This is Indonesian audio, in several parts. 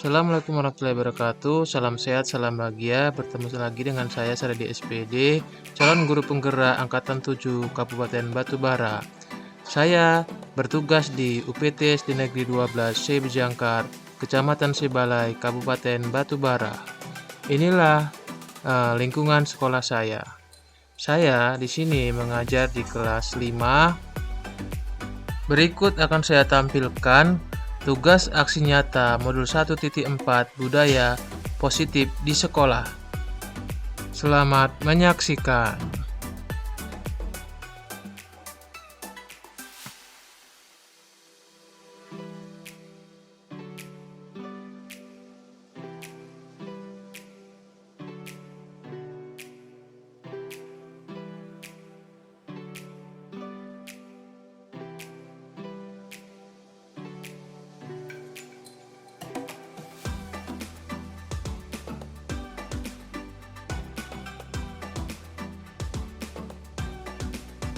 Assalamualaikum warahmatullahi wabarakatuh. Salam sehat, salam bahagia. Bertemu lagi dengan saya Saradi SPD, calon guru penggerak angkatan 7 Kabupaten Batubara. Saya bertugas di UPT SD Negeri 12 C Bejangkar, Kecamatan Sebalai, Kabupaten Batubara. Inilah lingkungan sekolah saya. Saya di sini mengajar di kelas 5. Berikut akan saya tampilkan tugas aksi nyata modul 1.4 budaya positif di sekolah. Selamat menyaksikan.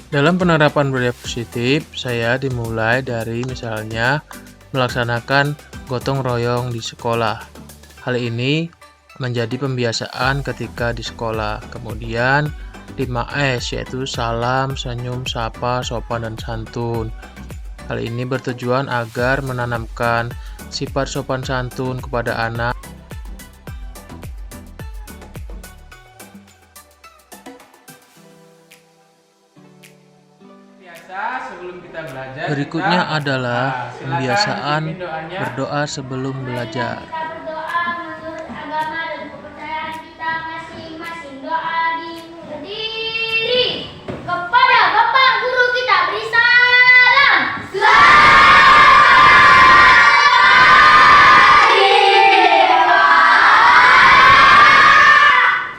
Dalam penerapan budaya positif, saya dimulai dari misalnya melaksanakan gotong royong di sekolah. Hal ini menjadi pembiasaan ketika di sekolah. Kemudian 5S yaitu salam, senyum, sapa, sopan, dan santun. Hal ini bertujuan agar menanamkan sifat sopan santun kepada anak. Berikutnya adalah pembiasaan berdoa sebelum belajar. Kita berdoa menurut agama dan kepercayaan kita masing-masing. Doa berdiri kepada Bapak Guru kita, beri salam.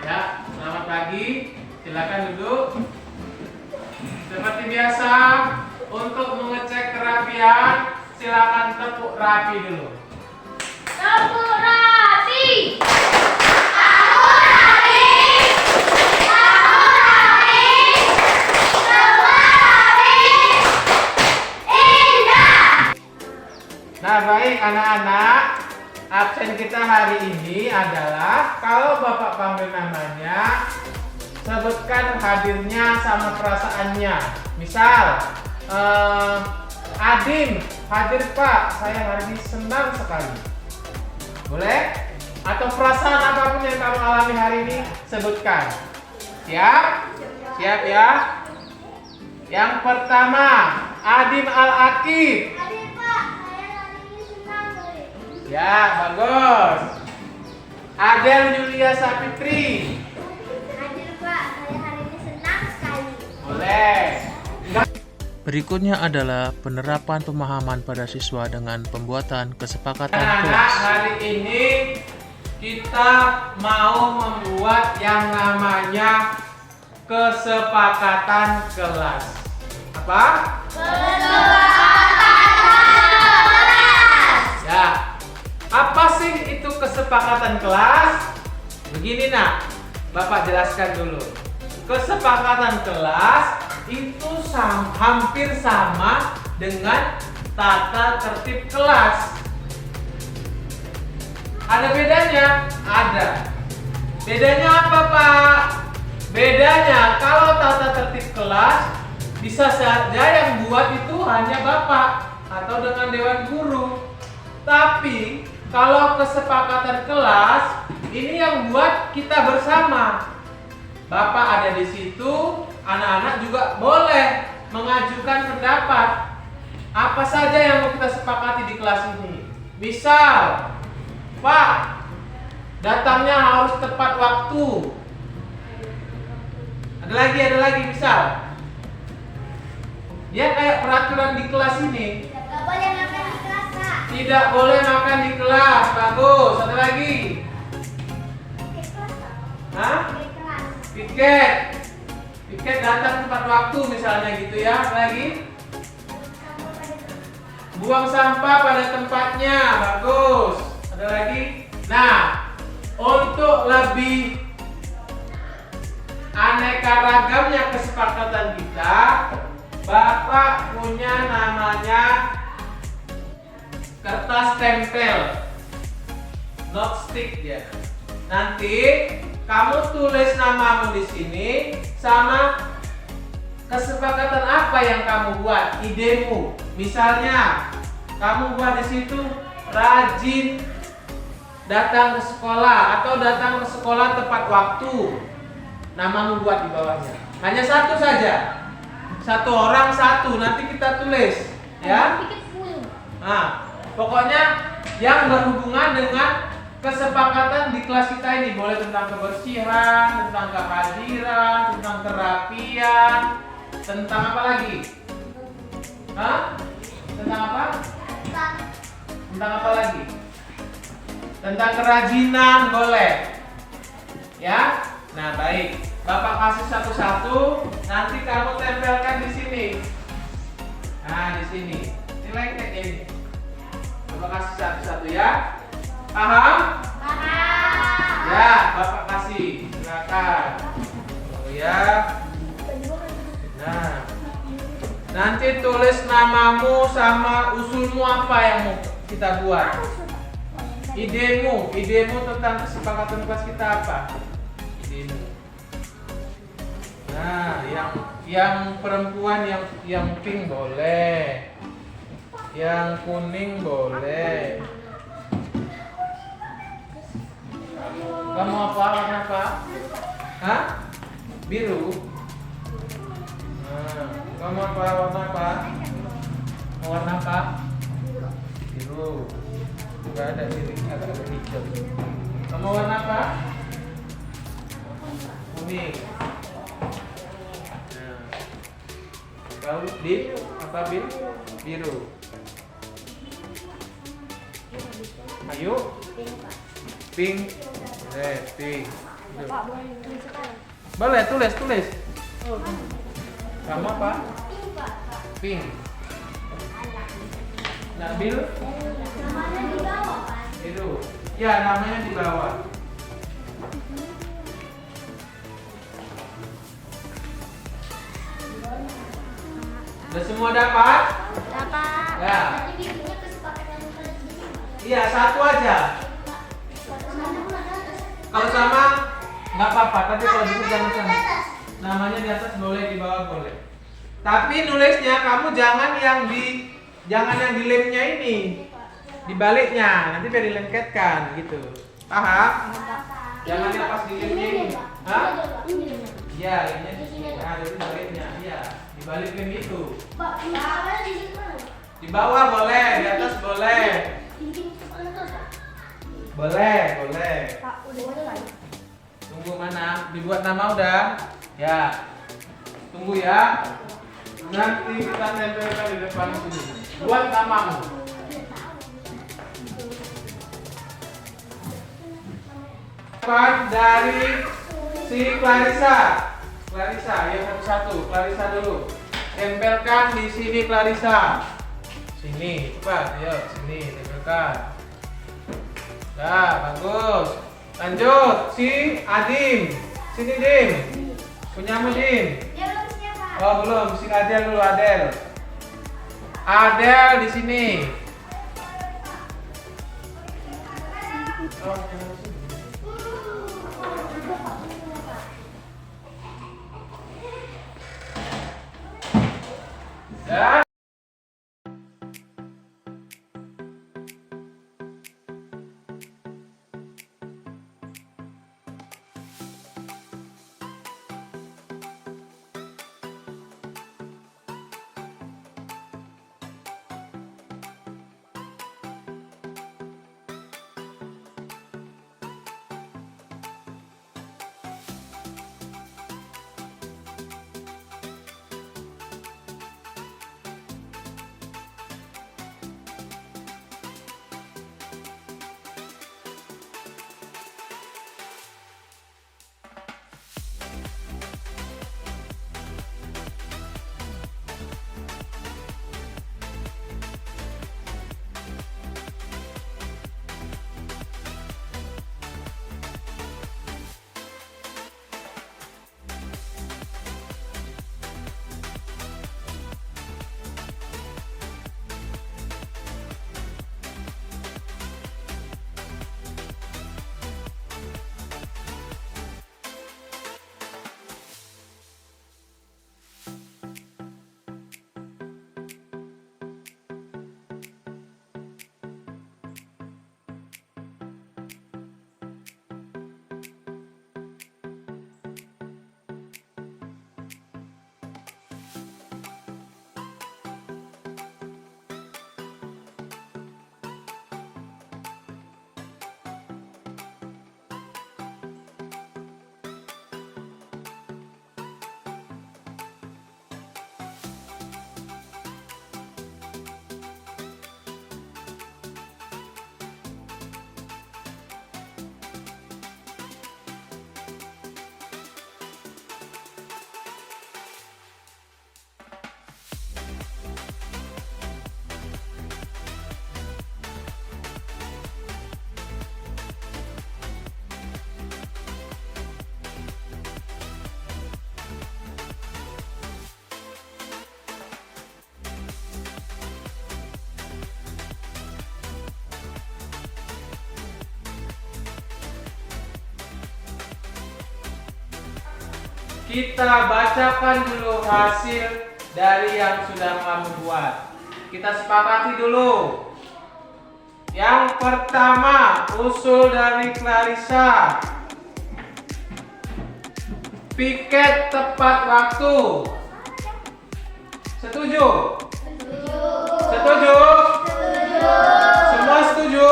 Ya, selamat pagi. Silakan duduk. Seperti biasa, untuk mengecek kerapian, silakan tepuk rapi dulu. Tepuk rapi. Tepuk rapi. Tepuk rapi. Tepuk rapi. Indah. Nah, baik anak-anak, absen kita hari ini adalah kalau Bapak panggil namanya, sebutkan hadirnya sama perasaannya. Misal, Adim, hadir Pak, saya hari ini senang sekali. Boleh? Atau perasaan apapun yang kamu alami hari ini, sebutkan. Siap? Siap ya? Yang pertama, Adim Al-Akib. Hadir Pak, saya hari ini senang sekali. Ya, bagus. Adel Yulia Sapitri. Hadir Pak, saya hari ini senang sekali. Boleh. Berikutnya adalah penerapan pemahaman pada siswa dengan pembuatan kesepakatan Anak-anak, kelas. hari ini kita mau membuat yang namanya kesepakatan kelas. Apa? Ya. Apa sih itu kesepakatan kelas? Begini nak, Bapak jelaskan dulu. Kesepakatan kelas itu hampir sama dengan tata tertib kelas. Ada bedanya? Ada. Bedanya apa Pak? Bedanya kalau tata tertib kelas bisa saja yang buat itu hanya Bapak atau dengan dewan guru. Tapi kalau kesepakatan kelas ini yang buat kita bersama. Bapak ada di situ, anak-anak juga boleh mengajukan pendapat. Apa saja yang mau kita sepakati di kelas ini? Misal, Pak, datangnya harus tepat waktu. Ada lagi, misal. Dia kayak peraturan di kelas ini. Tidak boleh makan di kelas, Pak. Tidak boleh makan di kelas. Bagus. Ada lagi? Pakai kelas, Pak. Hah? Pakai kelas. Piket datang tepat waktu misalnya gitu ya. Apa lagi? Buang sampah pada tempatnya. Bagus. Ada lagi? Nah, untuk lebih aneka ragamnya kesepakatan kita, Bapak punya namanya kertas tempel. not stick ya. Nanti kamu tulis namamu di sini sama kesepakatan apa yang kamu buat, idemu. Misalnya kamu buat di situ rajin datang ke sekolah atau datang ke sekolah tepat waktu. Namamu buat di bawahnya. Hanya satu saja. Satu orang satu, nanti kita tulis ya. Nah, pokoknya yang berhubungan dengan kesepakatan di kelas kita ini, boleh tentang kebersihan, tentang kehadiran, tentang kerapian, tentang apa lagi? Hah? Tentang apa? Tentang apa lagi? Tentang kerajinan boleh. Ya? Nah, baik. Bapak kasih satu-satu, nanti kamu tempelkan di sini. Nah, di sini. Ini lengket ya ini. Bapak kasih satu-satu ya. Paham? Paham. Ya, Bapak kasih. Silakan. Oh ya. Nah. Nanti tulis namamu sama usulmu apa yang mau kita buat. Idemu tentang kesepakatan kelas kita apa? Idemu. Nah, yang perempuan yang pink boleh. Yang kuning boleh. Kamu apa? Warna apa? Hah? Biru. Nah, kamu apa? Warna apa? Mau warna apa? Biru. Juga ada biru, agak hijau. Kamu warna apa? Kuning. Nah, kau Bil apa Bil? Biru. Ayo. Pink. Pink. Boleh tulis. Kamu apa? Pink. Nabil? Namanya di bawah, Pak. Biru. Ya, namanya di bawah. Udah semua dapat? Dapat. Ya. Jadi bikinnya kesepakatan kelas di sini. Iya, satu aja. Kalau sama nggak apa-apa, tapi kalau gitu jangan sama. Namanya di atas boleh, di bawah boleh. Tapi nulisnya kamu jangan yang di lemnya ini. Di baliknya, nanti biar dilengketkan gitu. Paham? Jangan yang pas di lemnya ini. Hah? Iya, lemnya di sini. Nah, dari baliknya. Iya, di balik lem itu. Pak, apa di situ? Di bawah boleh, di atas boleh. Boleh. Pak, udah selesai. Tunggu mana? Dibuat nama udah? Ya. Tunggu ya. Nanti kita tempelkan di depan sini. Buat namamu. Depan dari si Clarissa. Clarissa, ya satu-satu. Clarissa dulu. Tempelkan di sini Clarissa. Sini, cepat. Ayo, sini tempelkan. Ya, bagus. Lanjut, si Adim. Sini Dim. Punyamu Dim. Dia belum siapa? Oh belum, si Adel dulu Adel. Adel di sini. Oh, ya. kita bacakan dulu hasil dari yang sudah kamu buat. Kita sepakati dulu. Yang pertama, usul dari Clarissa. Piket tepat waktu. Setuju? Setuju? Semua setuju?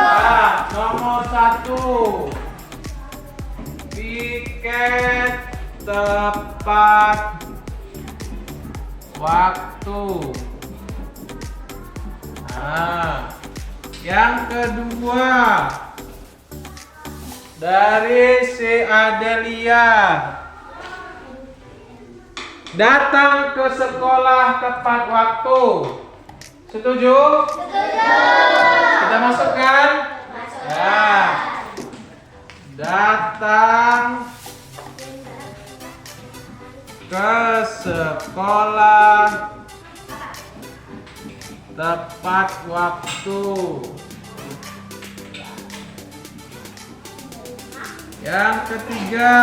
Nah, nomor 1. Piket tepat waktu. Nah, yang kedua dari si Adelia. Datang ke sekolah tepat waktu. Setuju? Kita masukkan? Ya. Datang ke sekolah tepat waktu. Yang ketiga,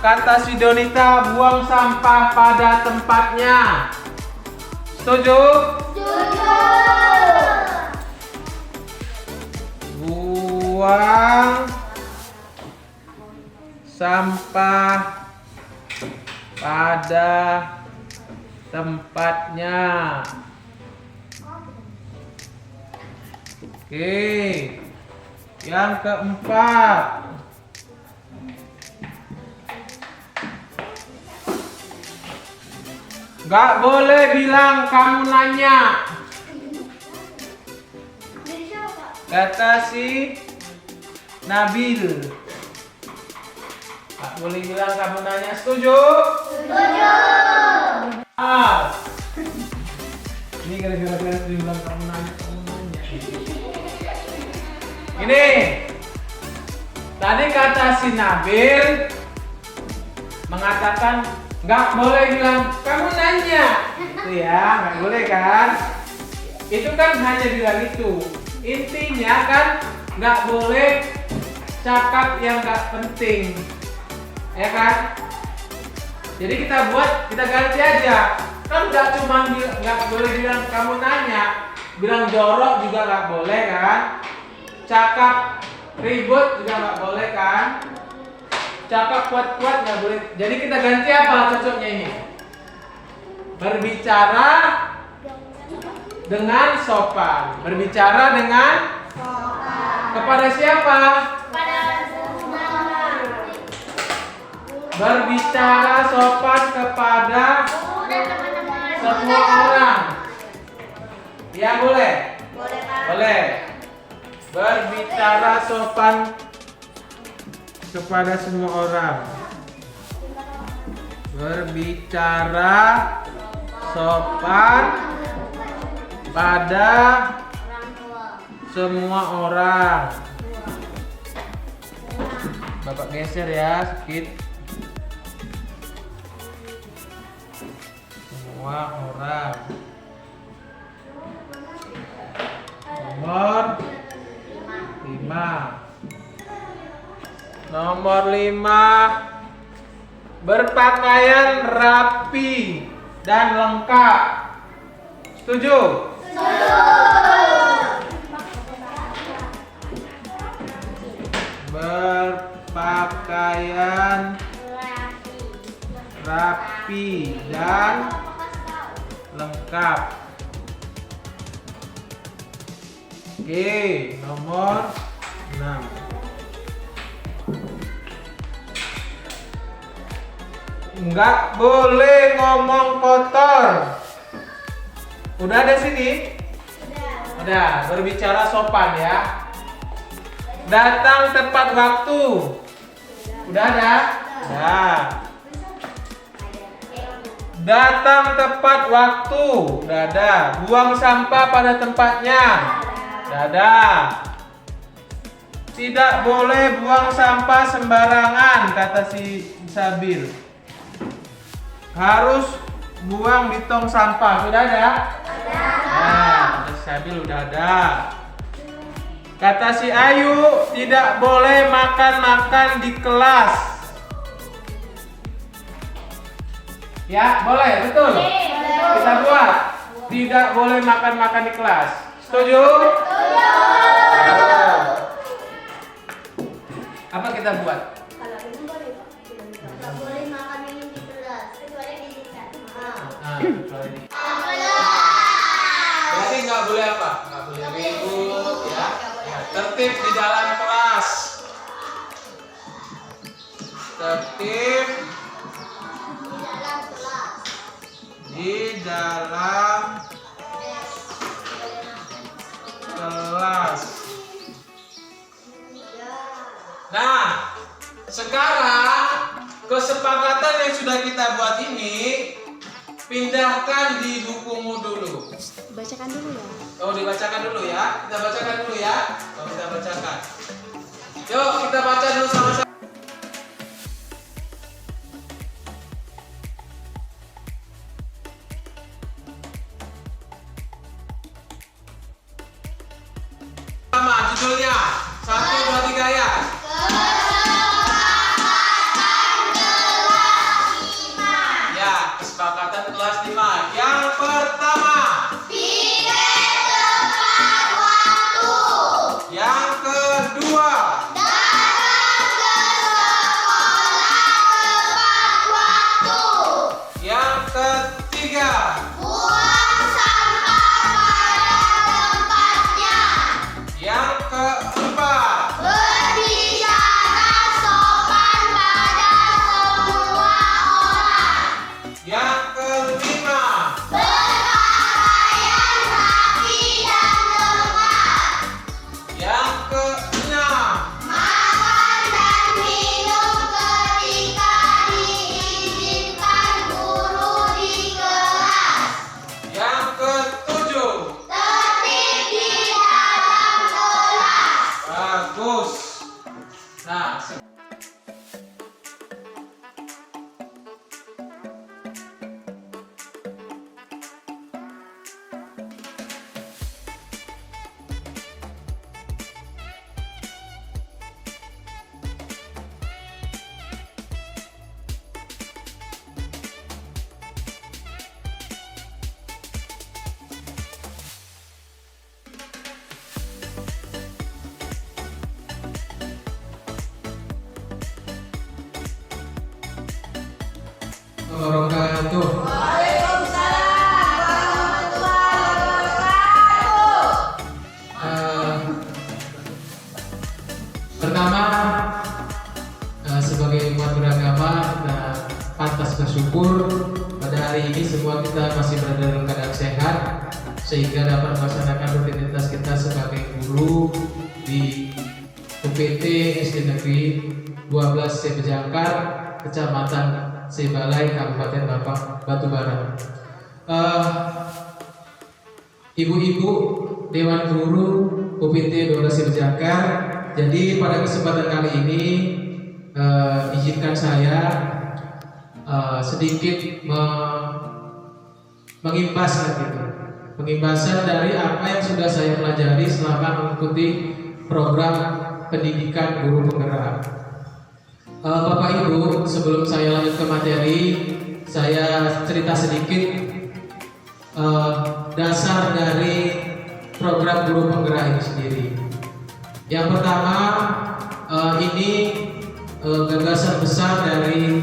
kata si Donita, buang sampah pada tempatnya. Setuju? Buang sampah pada tempatnya. Oke. Yang keempat, nggak boleh bilang kamu nanya. Kata si Nabil. Nggak boleh bilang kamu nanya. Setuju? Ini gara-gara bilang kamu nanya. Ini tadi kata si Nabil mengatakan nggak boleh bilang kamu nanya, itu ya, nggak boleh kan? Itu kan hanya bilang itu. Intinya kan nggak boleh cakap yang nggak penting, ya kan? Jadi kita ganti aja. Kan nggak cuma nggak boleh bilang kamu nanya, bilang jorok juga nggak boleh kan? Cakap ribut juga nggak boleh kan? Cakap kuat-kuat nggak boleh. Jadi kita ganti apa cocoknya ini? Berbicara dengan sopan. Berbicara dengan sopan. Kepada siapa? Kepada semua orang. Berbicara sopan kepada semua orang. Ya boleh? Boleh, Pak. Boleh. Berbicara sopan kepada semua orang. Berbicara sopan pada semua orang. Bapak geser ya sedikit. Semua orang. Nomor 5. Nomor 5, berpakaian rapi dan lengkap. Setuju? Berpakaian rapi dan lengkap. Oke, nomor 6. Nggak boleh ngomong kotor. Udah ada sini? Udah, berbicara sopan ya. Datang tepat waktu. Udah ada? Udah. Datang tepat waktu. Udah ada. Buang sampah pada tempatnya. Udah ada. Tidak boleh buang sampah sembarangan, kata si Sabil. Harus buang di tong sampah. Sudah ada? Ada. Nah, kata si Sabil udah ada. Kata si Ayu, tidak boleh makan-makan di kelas. Ya, boleh, betul. Kita buat. Tidak boleh makan-makan di kelas. Setuju? Apa kita buat? Nggak boleh makan minum di kelas kecuali didikan. Berarti nggak boleh apa? Nggak boleh ribut, ya. Tertib di dalam kelas. Tertib di dalam kelas. Nah, sekarang kesepakatan yang sudah kita buat ini pindahkan di bukumu dulu. Bacakan dulu ya. Oh, dibacakan dulu ya. Kita bacakan dulu ya. Oh, kita bacakan. Yuk, kita baca dulu sama-sama. Sama judulnya. 1, 2, 3 ya. Ya, kesepakatan kelas 5. Yang pertama. Yang kedua. Yang ketiga. Yang keempat. Yang kelima. Yang keenam. Yang ketujuh. Bagus. Nah, wabarakatuh. Pertama, sebagai umat beragama kita pantas bersyukur pada hari ini semua kita masih berada dalam keadaan sehat sehingga dapat melaksanakan rutinitas kita sebagai guru di UPT SD Negeri 12 Sebejangkar, Kecamatan Sebalai, Kabupaten Batubara. Ibu-ibu Dewan Guru UPT 12 Sebejangkar. Jadi pada kesempatan kali ini izinkan saya sedikit mengimbasan dari apa yang sudah saya pelajari selama mengikuti program pendidikan guru penggerak. Bapak Ibu, sebelum saya lanjut ke materi, saya cerita sedikit dasar dari program guru penggerak ini sendiri. Yang pertama, ini gagasan besar dari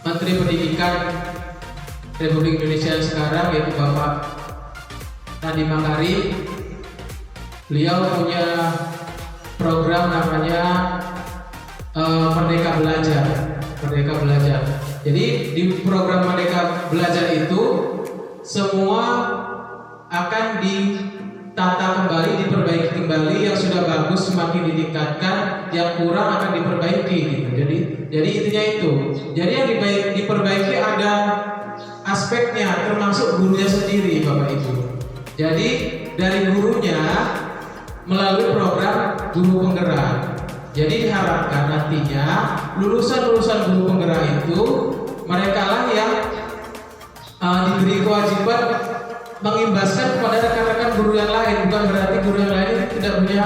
Menteri Pendidikan Republik Indonesia sekarang, yaitu Bapak Nadiem Makarim. Beliau punya program namanya Merdeka Belajar. Jadi di program Merdeka Belajar itu semua akan ditata kembali, diperbaiki kembali, yang sudah bagus semakin ditingkatkan, yang kurang akan diperbaiki gitu. Jadi intinya itu. Jadi yang diperbaiki ada aspeknya, termasuk gurunya sendiri, Bapak Ibu. Jadi dari gurunya melalui program guru penggerak. Jadi diharapkan nantinya lulusan guru penggerak itu mereka lah yang diberi kewajiban mengimbaskan kepada rekan-rekan guru yang lain. Bukan berarti guru yang lain tidak punya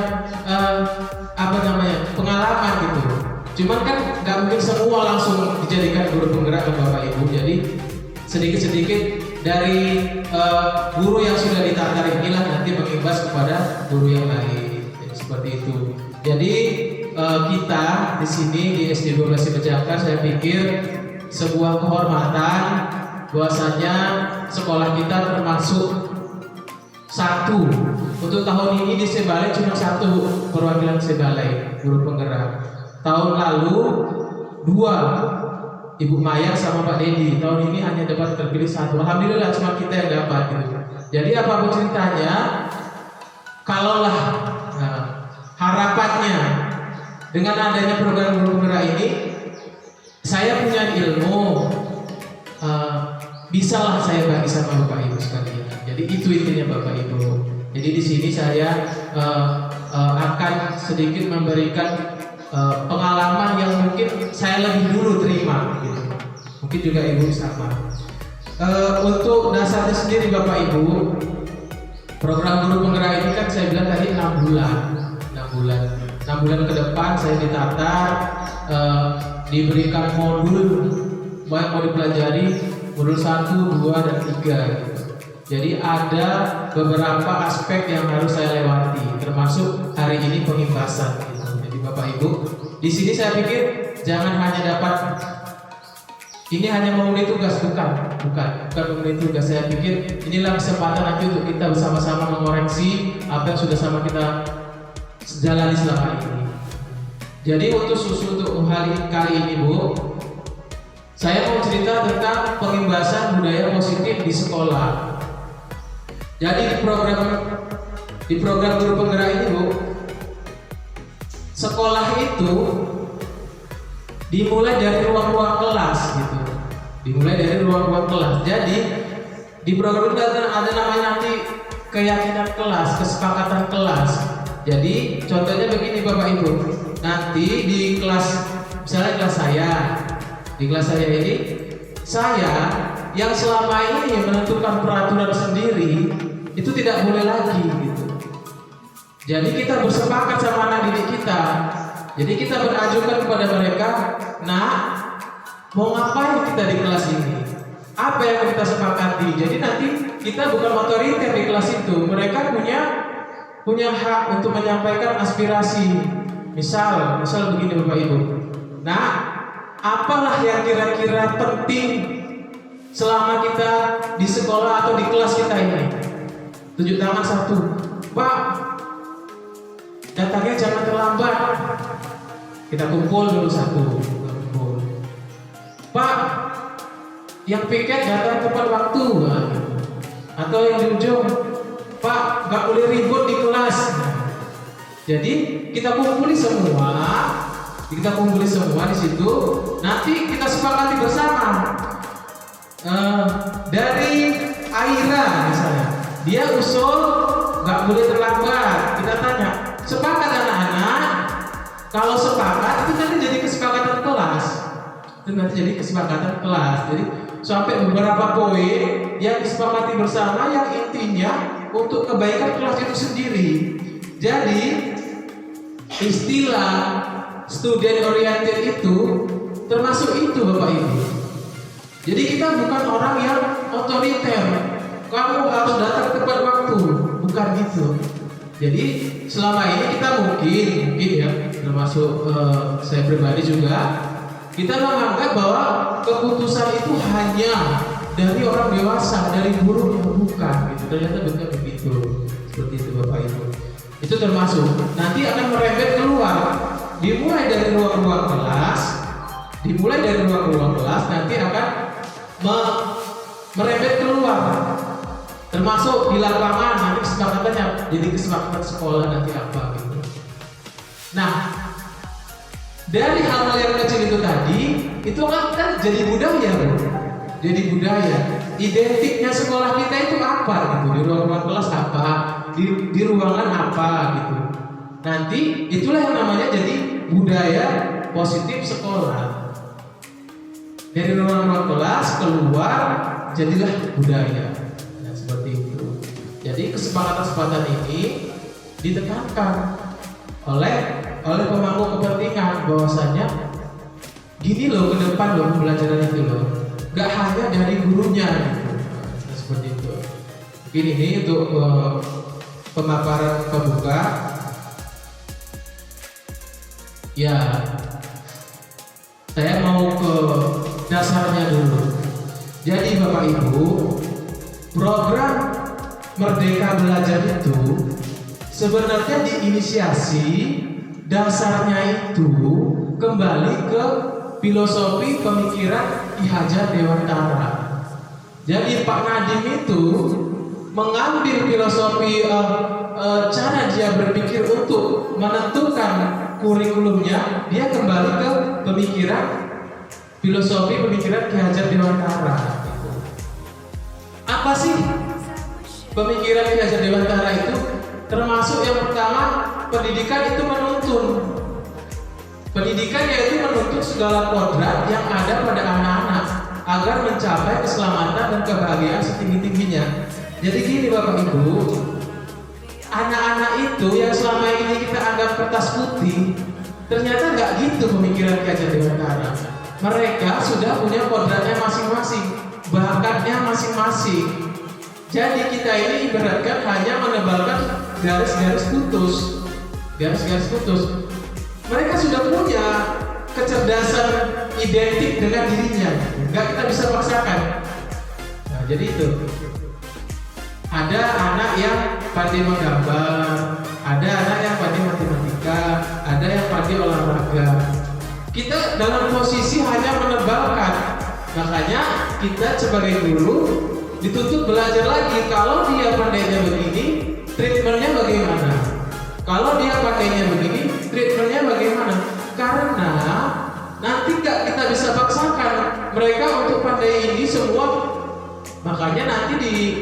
pengalaman gitu. Cuman kan nggak mungkin semua langsung dijadikan guru penggerak Bapak Ibu. Jadi sedikit-sedikit dari guru yang sudah ditatar inilah nanti mengimbas kepada guru yang lain. Jadi seperti itu. Jadi kita di sini di SD 12 Bejangkar, saya pikir sebuah kehormatan bahwasanya sekolah kita termasuk satu. Untuk tahun ini di Sebalai cuma satu perwakilan Sebalai guru penggerak. Tahun lalu 2, Ibu Maya sama Pak Dedi. Tahun ini hanya dapat terpilih 1. Alhamdulillah cuma kita yang dapat gitu. Jadi apapun ceritanya, kalaulah harapannya dengan adanya program guru penggerak ini, saya punya ilmu, bisalah saya bagi sama Bapak Ibu sekalian. Jadi itu intinya Bapak Ibu. Jadi di sini saya akan sedikit memberikan pengalaman yang mungkin saya lebih dulu terima, gitu. Mungkin juga Ibu sama. Untuk dasarnya sendiri Bapak Ibu, program guru penggerak ini kan saya bilang tadi 6 bulan. 6 bulan ke depan saya ditatar, diberikan modul, banyak mau dipelajari, modul 1, 2, dan 3 gitu. Jadi ada beberapa aspek yang harus saya lewati, termasuk hari ini pengimbasan gitu. Jadi Bapak Ibu, di sini saya pikir jangan hanya dapat ini hanya memenuhi tugas, bukan memenuhi tugas. Saya pikir inilah kesempatan nanti untuk kita bersama-sama mengoreksi apa yang sudah sama kita jalani selama ini. Jadi untuk kali ini Bu, saya mau cerita tentang pengimbasan budaya positif di sekolah. Jadi di program guru penggerak ini Bu, sekolah itu dimulai dari ruang-ruang kelas gitu. Jadi di program itu ada namanya nanti keyakinan kelas, kesepakatan kelas. Jadi contohnya begini Bapak Ibu, nanti di kelas, misalnya di kelas saya ini, saya yang selama ini menentukan peraturan sendiri itu tidak boleh lagi gitu. Jadi kita bersepakat sama anak didik kita. Jadi kita berajukan kepada mereka, nah mau ngapain kita di kelas ini? Apa yang kita sepakati? Jadi nanti kita bukan otoriter di kelas itu. Mereka punya hak untuk menyampaikan aspirasi. Misal begini Bapak Ibu. Nah, apalah yang kira-kira penting selama kita di sekolah atau di kelas kita ini? Tunjuk tangan 1. Pak, datangnya jangan terlambat. Kita kumpul dulu 1. Pak, yang piket datang tepat waktu. Atau yang di ujung, Pak, nggak boleh ribut di kelas. Jadi kita kumpuli semua di situ. Nanti kita sepakati bersama. Dari Aira misalnya, dia usul nggak boleh terlambat. Kita tanya, sepakat anak-anak? Kalau sepakat itu nanti jadi kesepakatan kelas. Jadi sampai beberapa poin yang disepakati bersama yang intinya untuk kebaikan kelas itu sendiri. Jadi istilah student oriented itu termasuk itu Bapak Ibu. Jadi kita bukan orang yang otoriter, kamu harus datang tepat waktu, bukan gitu. Jadi selama ini kita mungkin ya, termasuk saya pribadi juga, kita menganggap bahwa keputusan itu hanya dari orang dewasa, dari guru, yang bukan gitu. Ternyata bukan begitu. Seperti itu Bapak Ibu. Itu termasuk nanti akan merembet keluar. Dimulai dari ruang-ruang kelas, nanti akan merembet keluar. Termasuk di lapangan, nanti kesepakatannya jadi kesepakatan sekolah nanti apa gitu. Nah, dari hal-hal yang kecil itu tadi, itu kan jadi budaya, jadi budaya. Identiknya sekolah kita itu apa gitu? Di ruang-ruang kelas apa? Di ruangan apa gitu? Nanti itulah yang namanya jadi budaya positif sekolah. Dari ruang-ruang kelas keluar, jadilah budaya. Nah, seperti itu. Jadi kesepakatan ini ditekankan oleh pemangku kepentingan bahwasanya gini loh ke depan loh pembelajaran itu loh, nggak hanya dari gurunya gitu. Nah, seperti itu. Mungkin ini untuk pemaparan pembuka. Ya, saya mau ke dasarnya dulu. Jadi Bapak Ibu, program Merdeka Belajar itu sebenarnya diinisiasi dasarnya itu kembali ke filosofi pemikiran Ki Hajar Dewantara. Jadi Pak Nadiem itu mengambil filosofi cara dia berpikir untuk menentukan kurikulumnya, dia kembali ke pemikiran filosofi pemikiran Ki Hajar Dewantara. Apa sih pemikiran Ki Hajar Dewantara itu? Termasuk yang pertama, pendidikan itu menuntun. Pendidikan yaitu menuntut segala kodrat yang ada pada anak-anak agar mencapai keselamatan dan kebahagiaan setinggi-tingginya. Jadi gini Bapak Ibu, anak-anak itu yang selama ini kita anggap kertas putih, ternyata nggak gitu pemikiran Ki Hajar Dewantara. Mereka sudah punya kodratnya masing-masing, bakatnya masing-masing. Jadi kita ini ibaratkan hanya menebalkan garis-garis putus. Mereka sudah punya kecerdasan identik dengan dirinya, nggak kita bisa paksakan. Nah, jadi itu. Ada anak yang pandai menggambar, ada anak yang pandai matematika, ada yang pandai olahraga. Kita dalam posisi hanya menebalkan. Makanya kita sebagai guru dituntut belajar lagi. Kalau dia pandainya begini, treatmentnya bagaimana? Kalau dia pandainya begini, treatmentnya bagaimana? Karena nanti nggak kita bisa paksakan mereka untuk pandai ini semua. Makanya nanti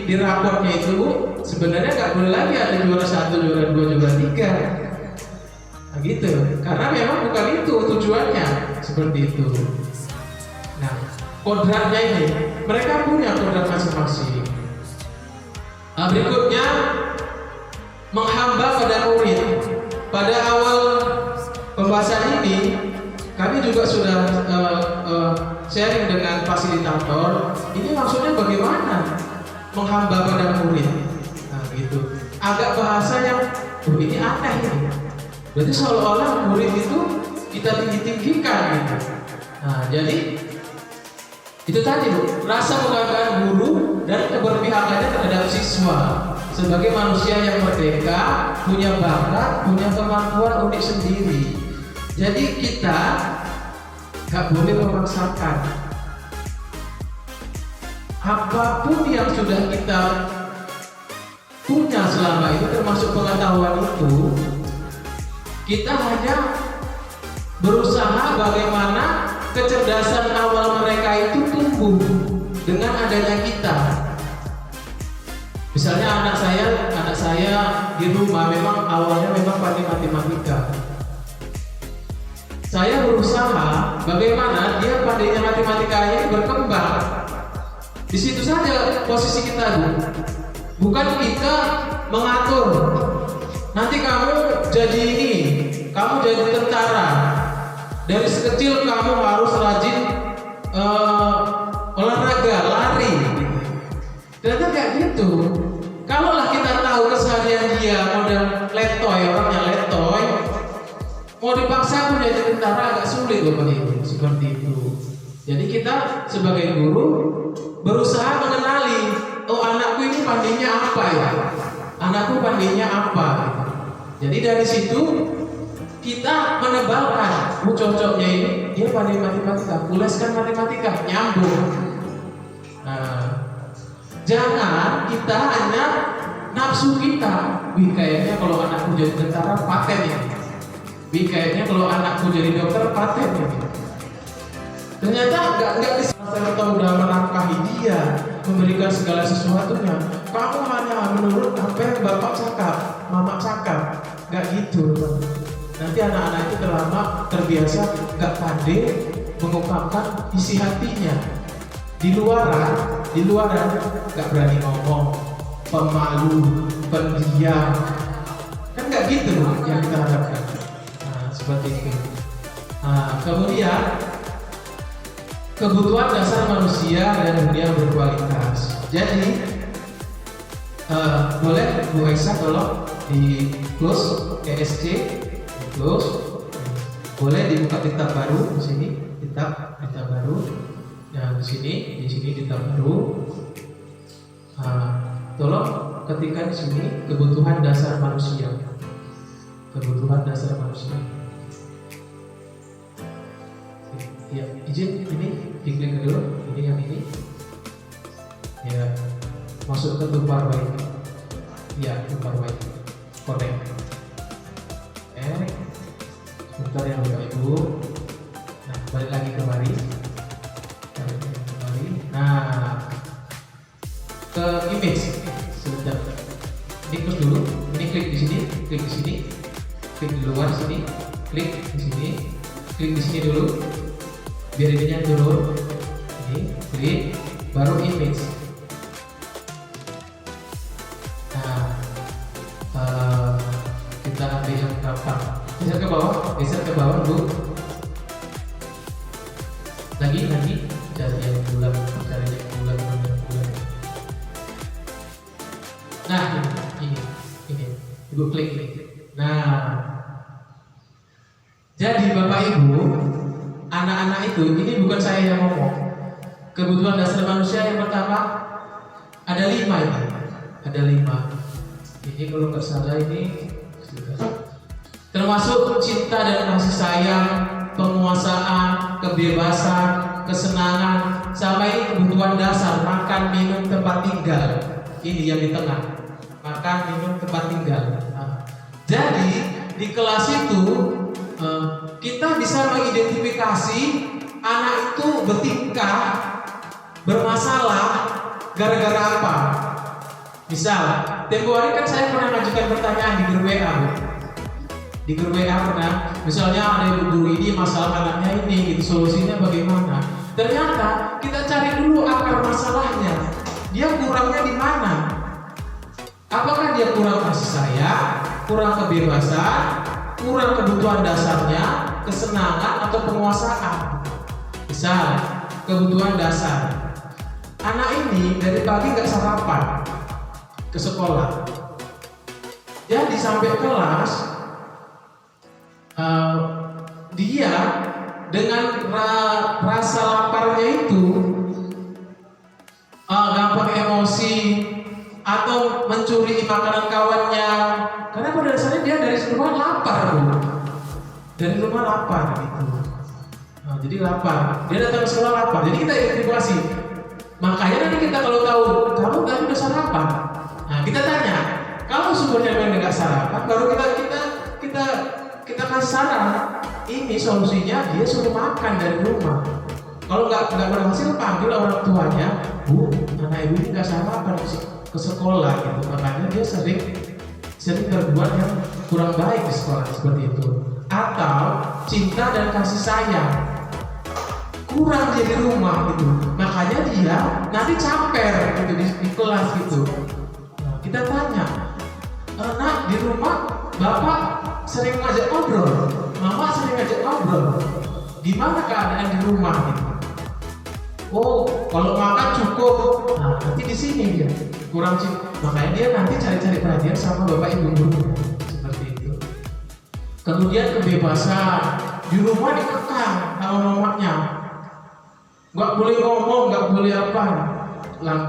di raportnya itu sebenarnya nggak boleh lagi ada juara 1, juara 2, juara 3. Nah gitu, karena memang bukan itu tujuannya, seperti itu. Nah, kodratnya ini, mereka punya kodrat masing-masing. Nah, berikutnya, menghamba pada murid. Pada awal pembahasan ini, kami juga sudah sharing dengan fasilitator. Ini maksudnya bagaimana menghamba pada murid? Nah, gitu. Agak bahasa yang ini aneh ini. Berarti seolah-olah murid itu kita tinggi-tinggikan gitu. Nah, jadi itu tadi Bu, rasa penghargaan guru dan keberpihakannya terhadap siswa sebagai manusia yang merdeka, punya bakat, punya kemampuan unik sendiri. Jadi kita gak boleh memaksakan. Apapun yang sudah kita punya selama itu, termasuk pengetahuan itu, kita hanya berusaha bagaimana kecerdasan awal mereka itu tumbuh dengan adanya kita. Misalnya anak saya di rumah memang awalnya memang pandai matematika. Saya berusaha bagaimana dia pandainya matematikanya berkembang. Di situ saja posisi kita, Bu. Bukan kita mengatur. Nanti kamu jadi ini, kamu jadi tentara. Dari sekecil kamu harus rajin olahraga, lari. Ternyata kayak gitu. Kalaulah kita tahu keseharian dia model letoy, orangnya letoy, mau dipaksa menjadi tentara agak sulit Bapak Ibu, seperti itu. Jadi kita sebagai guru berusaha mengenali, oh anakku ini pandainya apa ya? Anakku pandainya apa? Jadi dari situ kita menebalkan, cocoknya ini dia pandai matematika, uleskan matematika, nyambung. Nah, jangan kita hanya nafsu kita. Wih kayaknya kalau anakku jadi tentara paten ya. Wih kayaknya kalau anakku jadi dokter paten ya. Ternyata enggak bisa. Serta udah menafkahi dia, memberikan segala sesuatunya. Kamu hanya menurut apa yang bapak cakap, mama cakap, nggak gitu. Nanti anak-anak itu terbiasa nggak pandai mengungkapkan isi hatinya. Di luaran nggak berani ngomong, pemalu, pendiam, kan nggak nggak gitu yang kita harapkan. Nah, seperti itu. Nah, kemudian kebutuhan dasar manusia dan dunia berkualitas. Jadi boleh Bu Aisyah tolong di close ESC, di close. Boleh dibuka kitab baru di sini, kitab baru. Nah, di sini kitab baru. Tolong ketikkan di sini kebutuhan dasar manusia. Kebutuhan dasar manusia. Ya, izin ini diklik dulu, ini yang ini. Ya, masuk ke toolbar white. Ya, toolbar white. Connect. Sebentar ya Bapak Ibu. Nah, balik lagi kemari. Nah, ke image. Sebentar. Ini klik dulu. Ini klik di sini, klik di sini, klik di luar sini, klik di sini, klik di sini dulu. Biar ininya turun. Ini klik, baru image. Nah, kita ambil yang gampang. Geser ke bawah dulu. Lagi, cari yang bulat. Nah, ini, Ibu klik ini. Nah, jadi Bapak Ibu, anak-anak itu, ini bukan saya yang ngomong. Kebutuhan dasar manusia yang pertama ada 5 ini. Ada 5. Ini kalau nggak salah ini termasuk cinta dan kasih sayang, penguasaan, kebebasan, kesenangan, sama ini kebutuhan dasar, makan, minum, tempat tinggal. Ini yang di tengah, makan, minum, tempat tinggal. Nah, jadi di kelas itu kita bisa mengidentifikasi anak itu bertingkah bermasalah gara-gara apa. Misal, tempo hari kan saya pernah mengajukan pertanyaan di grup WA. Di grup WA pernah, misalnya ada ibu guru ini masalah anaknya ini, gitu, solusinya bagaimana? Ternyata kita cari dulu akar masalahnya. Dia kurangnya di mana? Apakah dia kurang kasih sayang, kurang kebebasan, kurang kebutuhan dasarnya, kesenangan atau penguasaan? Misal, kebutuhan dasar. Anak ini dari pagi nggak sarapan ke sekolah. Jadi sampai kelas dia dengan rasa laparnya itu gampang emosi atau mencuri makanan kawannya, karena pada dasarnya dia dari rumah lapar, dari rumah lapar gitu. Jadi lapar, dia datang ke sekolah lapar. Jadi kita identifikasi. Makanya nanti kita kalau tahu kamu tadi udah sarapan, nah kita tanya. Kalau sumbernya memang nggak sarapan, baru kita kasih saran. Ini solusinya dia suruh makan dari rumah. Kalau nggak berhasil, panggil orang tuanya, Bu, anak ibu ini nggak sarapan ke sekolah gitu. Makanya dia sering berbuat yang kurang baik di sekolah seperti itu. Atau cinta dan kasih sayang kurang dia di rumah gitu. Makanya dia nanti caper gitu di kelas gitu. Nah, kita tanya, Nak, di rumah Bapak sering ngajak ngobrol, Mama sering ngajak ngobrol. Gimana keadaan di rumah gitu? Oh, kalau makan cukup. Nah, nanti di sini dia kurang cinta. Makanya dia nanti cari-cari perhatian sama bapak ibu guru. Seperti itu. Kemudian kebebasan. Di rumah dikekang sama mamanya. Nggak boleh ngomong, nggak boleh apa.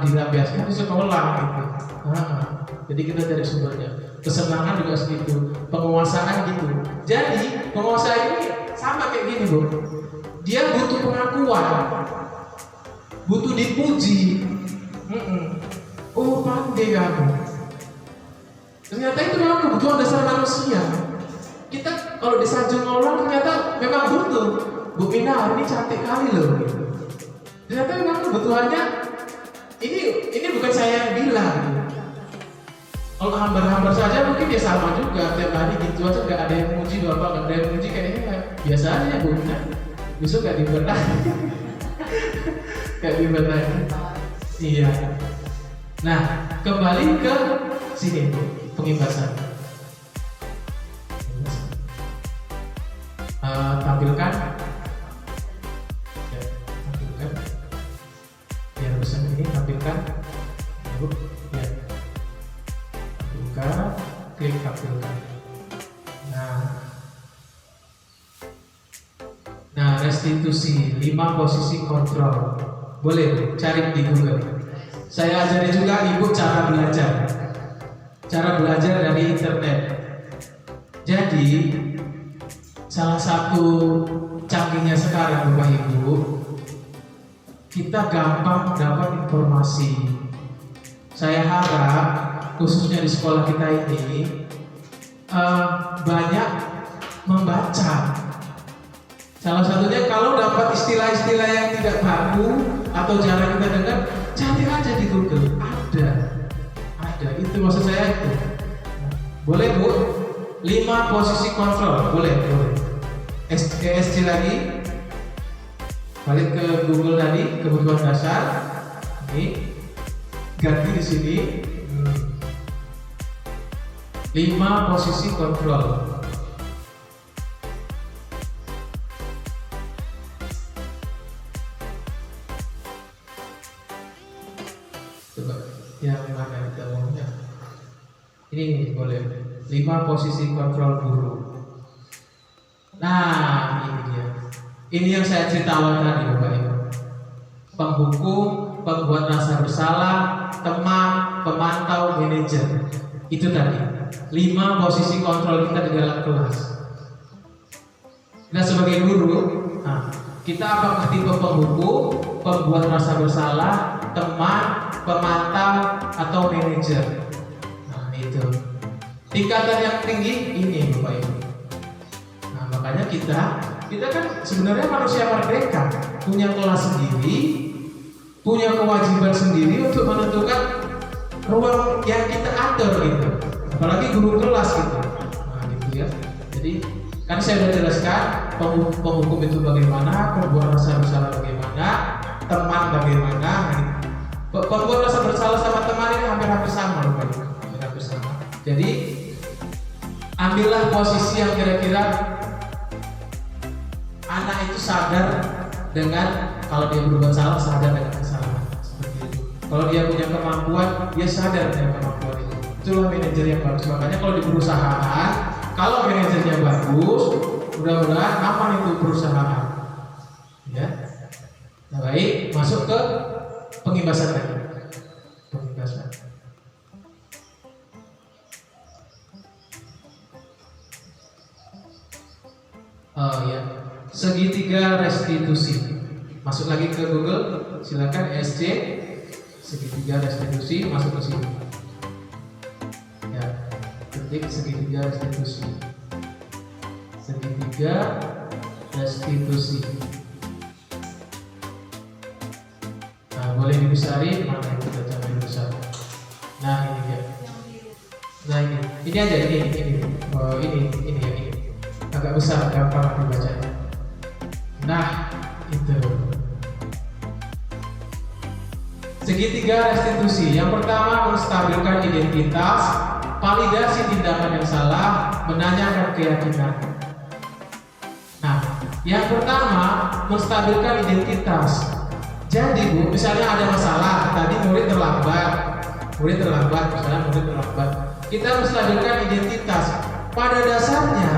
Dilampiaskan di sekolah gitu. Nah, jadi kita cari sumbernya. Kesenangan juga segitu, penguasaan gitu. Jadi penguasaan ini sama kayak gini, Bu. Dia butuh pengakuan, butuh dipuji. Oh, pandai kamu. Ternyata itu memang kebutuhan dasar manusia. Kita kalau disanjung orang ternyata memang butuh. Bu Mina hari ini cantik kali loh. Gitu. Ternyata memang kebutuhannya ini bukan saya yang bilang. Kalau hambar-hambar saja mungkin dia sama juga, tiap hari gitu aja nggak ada yang muji bapak, nggak ada yang muji kayaknya biasa aja Bu Mina. Besok nggak dibelah, nggak dibelah. Iya. Nah, kembali ke sini, pengimbasan. tampilkan. Bu, ya. Buka, klik tampilkan. Nah, restitusi 5 posisi kontrol. Boleh cari di Google. Saya ajari juga ibu cara belajar. Cara belajar dari internet. Jadi salah satu canggihnya sekarang Bapak Ibu, kita gampang dapat informasi. Saya harap khususnya di sekolah kita ini banyak membaca. Salah satunya kalau dapat istilah-istilah yang tidak baku atau jarang kita dengar, cari aja di Google. Ada. Itu maksud saya itu. Boleh Bu? 5 posisi kontrol, boleh. ESC lagi. Balik ke Google tadi, kebutuhan dasar. Ini ganti di sini. 5 posisi kontrol. Coba yang mana kita maunya? Ini boleh. 5 posisi kontrol guru. Nah, ini dia. Ini yang saya cerita awal tadi, Bapak Ibu. Penghukum, pembuat rasa bersalah, teman, pemantau, manajer. Itu tadi. 5 posisi kontrol kita di dalam kelas. Kita sebagai guru, kita apakah tipe penghukum, pembuat rasa bersalah, teman, pemantau, atau manajer? Nah, itu. Tingkatan yang tinggi ini, Bapak Ibu. Nah, makanya kita kan sebenarnya manusia merdeka, punya kelas sendiri, punya kewajiban sendiri untuk menentukan ruang yang kita atur gitu. Apalagi guru kelas gitu. Nah, gitu ya. Jadi kan saya sudah jelaskan penghukum itu bagaimana, pembuat rasa bersalah bagaimana, teman bagaimana. Pembuat rasa bersalah sama teman ini hampir sama, Bapak Ibu. Hampir sama. Jadi ambillah posisi yang kira-kira anak itu sadar dengan kalau dia berbuat salah, sadar dengan kesalahan seperti itu. Kalau dia punya kemampuan, dia sadar dengan kemampuan itu. Itulah manajer yang bagus. Makanya kalau di perusahaan, kalau manajernya bagus, mudah-mudahan aman itu perusahaan. Ya. Nah, baik, masuk ke pengimbasan lagi. Pengimbasan. Oh ya. Segitiga restitusi. Masuk lagi ke Google, silakan ESC segitiga restitusi, masuk ke sini. Ya, ketik segitiga restitusi. Segitiga restitusi. Nah, boleh dibesarin, mana yang kita capai besar. Nah, ini dia. Nah, ini aja ini. Oh, ini agak besar, gampang dibacanya. Nah, itu segitiga restitusi. Yang pertama, menstabilkan identitas, validasi tindakan yang salah, menanyakan keyakinan. Nah, yang pertama, menstabilkan identitas. Jadi Bu, misalnya ada masalah, tadi murid terlambat, misalnya murid terlambat. Kita menstabilkan identitas. Pada dasarnya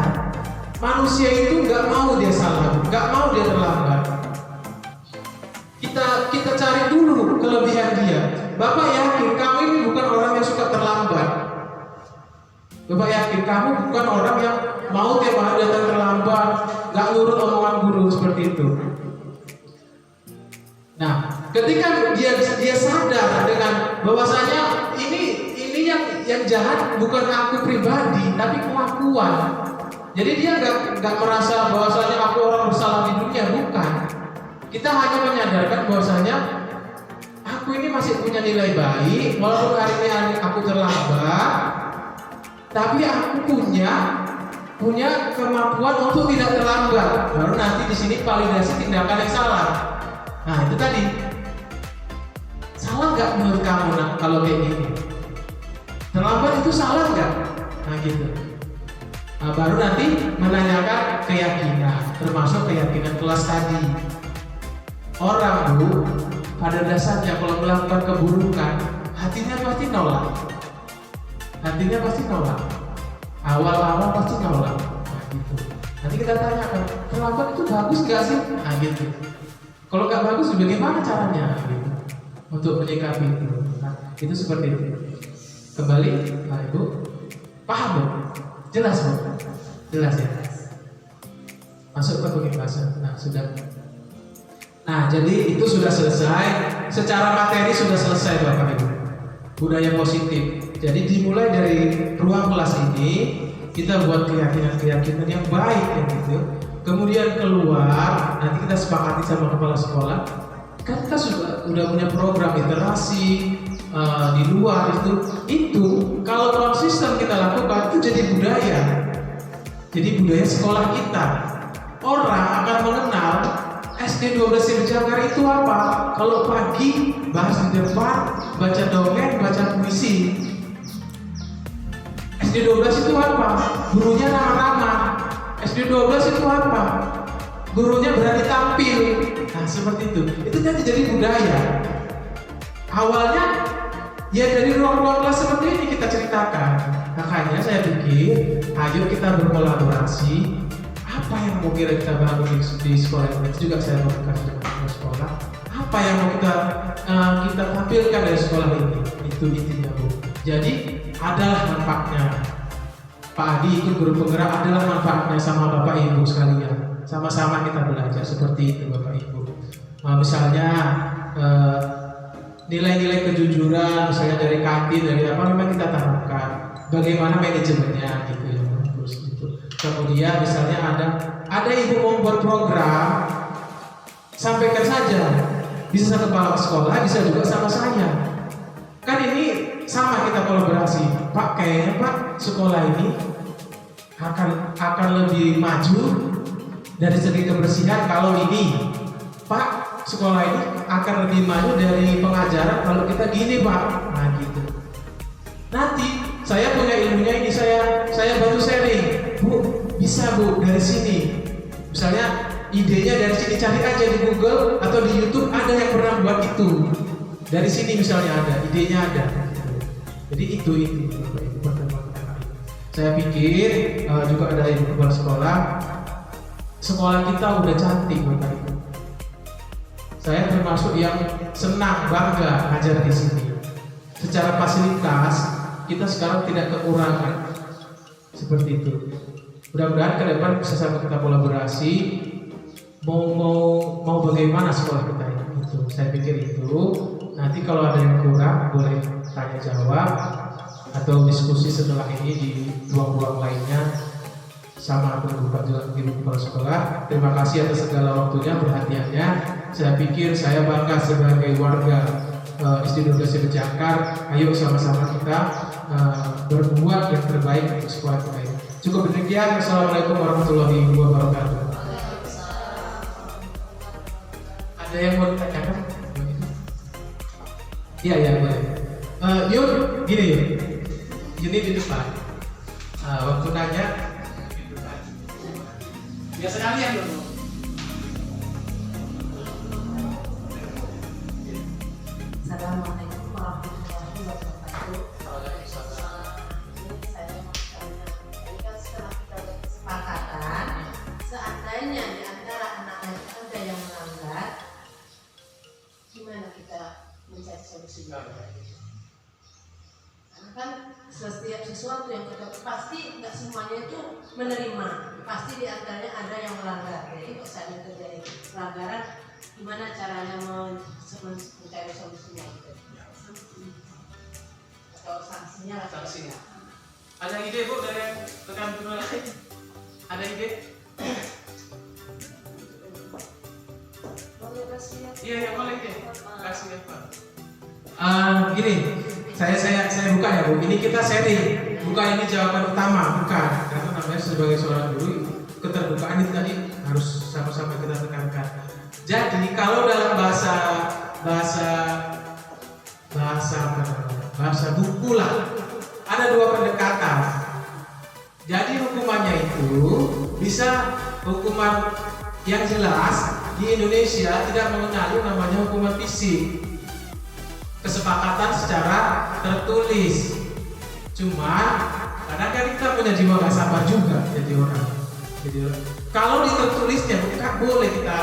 manusia itu nggak mau dia salah, nggak mau dia terlambat. Kita cari dulu kelebihan dia. Bapak yakin kamu ini bukan orang yang suka terlambat. Bapak yakin kamu bukan orang yang mau tiap hari datang terlambat, nggak nurut omongan guru seperti itu. Nah, ketika dia sadar dengan bahwasanya ini yang jahat bukan aku pribadi, tapi kelakuan. Jadi dia nggak merasa bahwasanya aku orang bersalah di dunia, bukan. Kita hanya menyadarkan bahwasanya aku ini masih punya nilai baik, walaupun hari ini aku terlambat, tapi aku punya kemampuan untuk tidak terlambat. Baru nanti di sini validasi tindakan yang salah. Nah, itu tadi. Salah nggak menurut kamu kalau kayak gini? Terlambat itu salah nggak? Nah, gitu. Nah, baru nanti menanyakan keyakinan, termasuk keyakinan kelas tadi. Orang Bu, pada dasarnya kalau melakukan keburukan, hatinya pasti nolak. Hatinya pasti nolak. Awal-awal pasti nolak. Nah, gitu. Nanti kita tanyakan, perlakuan itu bagus gak sih? Nah, gitu. Kalau gak bagus, bagaimana caranya? Nah, gitu. Untuk menyikapi itu. Nah, itu seperti itu. Kembali, Pak Ibu. Paham Bu? Jelas Bu? Jelas ya? Masuk ke pembebasan. Nah, sudah. Nah, jadi itu sudah selesai. Secara materi sudah selesai Bapak Ibu. Budaya positif. Jadi dimulai dari ruang kelas ini kita buat keyakinan-keyakinan yang baik ya gitu. Kemudian keluar, nanti kita sepakati sama kepala sekolah. Kan kita sudah punya program literasi di luar itu kalau konsisten kita lakukan itu jadi budaya. Jadi budaya sekolah kita. Orang akan mengenal SD 12 Jangkar itu apa? Kalau pagi bahas di depan, baca dongeng, baca puisi. SD 12 itu apa? Gurunya ramah-ramah. SD 12 itu apa? Gurunya berani tampil. Nah, seperti itu. Itu jadi budaya. Awalnya ya dari ruang-ruang kelas seperti ini kita ceritakan. Makanya saya pikir, ayo kita berkolaborasi. Apa yang mau kita bangun di sekolah ini? Itu juga saya mau kasih ke sekolah. Apa yang mau kita tampilkan dari sekolah ini? Itu intinya Bu. Jadi adalah manfaatnya. Pak Adi ikut guru penggerak adalah manfaatnya sama Bapak Ibu sekalian. Sama-sama kita belajar seperti itu Bapak Ibu. Misalnya nilai-nilai kejujuran, misalnya dari kantin, dari apa memang kita tanamkan. Bagaimana manajemennya gitu ya. Kemudian misalnya ada ibu mau buat program, sampaikan saja. Bisa sama kepala sekolah, bisa juga sama saya. Kan ini sama kita kolaborasi. Pak, kayaknya Pak sekolah ini akan lebih maju dari segi kebersihan kalau ini. Pak, sekolah ini akan lebih maju dari pengajaran kalau kita gini Pak. Nah gitu. Nanti saya punya ilmunya ini, saya bantu sharing. Bu, bisa Bu dari sini. Misalnya idenya dari sini, cari aja di Google atau di YouTube ada yang pernah buat itu. Dari sini misalnya ada, idenya ada. Jadi itu pertemuan. Saya pikir juga ada ibu kepala sekolah. Sekolah kita udah cantik Bapak Ibu. Saya termasuk yang senang, bangga ngajar di sini. Secara fasilitas kita sekarang tidak kekurangan. Seperti itu. Mudah-mudahan ke depan bisa sama kita kolaborasi. Mau bagaimana sekolah kita ini? Itu. Saya pikir itu. Nanti kalau ada yang kurang boleh tanya jawab atau diskusi setelah ini di ruang-ruang lainnya sama Pak Ibu kepala sekolah. Terima kasih atas segala waktunya, perhatiannya. Saya pikir saya bangga sebagai warga SD 12 Jangkar. Ayo sama-sama kita berbuat yang terbaik untuk sekolah kita ini. Cukup demikian. Assalamualaikum warahmatullahi wabarakatuh. Ada yang mau ditanyakan? Iya boleh. Yuk, gini yuk. Gini di depan. Waktu nanya, biasa kalian dulu. Assalamualaikum warahmatullahi wabarakatuh. Ini saya mau tanya, jadi kan setelah kita berkesepakatan, seandainya di antara anak-anak ada yang melanggar, gimana kita mencari solusinya? Karena kan setiap sesuatu yang kita pasti nggak semuanya itu menerima, pasti di antaranya ada yang melanggar. Jadi kalau saat terjadi pelanggaran, gimana caranya mencari solusinya gitu? Atau sanksinya? Ada ide Bu dari rekan guru lain? Ada ide? Iya boleh deh. Kasih ya Pak. Gini, saya buka ya Bu. Ini kita sharing, bukan ini jawaban utama, bukan. Karena namanya sebagai seorang guru, keterbukaan itu tadi harus sama-sama kita tekankan. Jadi kalau dalam bahasa buku lah, ada dua pendekatan. Jadi hukumannya itu bisa hukuman yang jelas di Indonesia tidak mengenali namanya hukuman fisik. Kesepakatan secara tertulis. Cuman kadang kan kita punya jiwa gak sabar juga jadi orang. Kalau di tertulisnya bukan boleh kita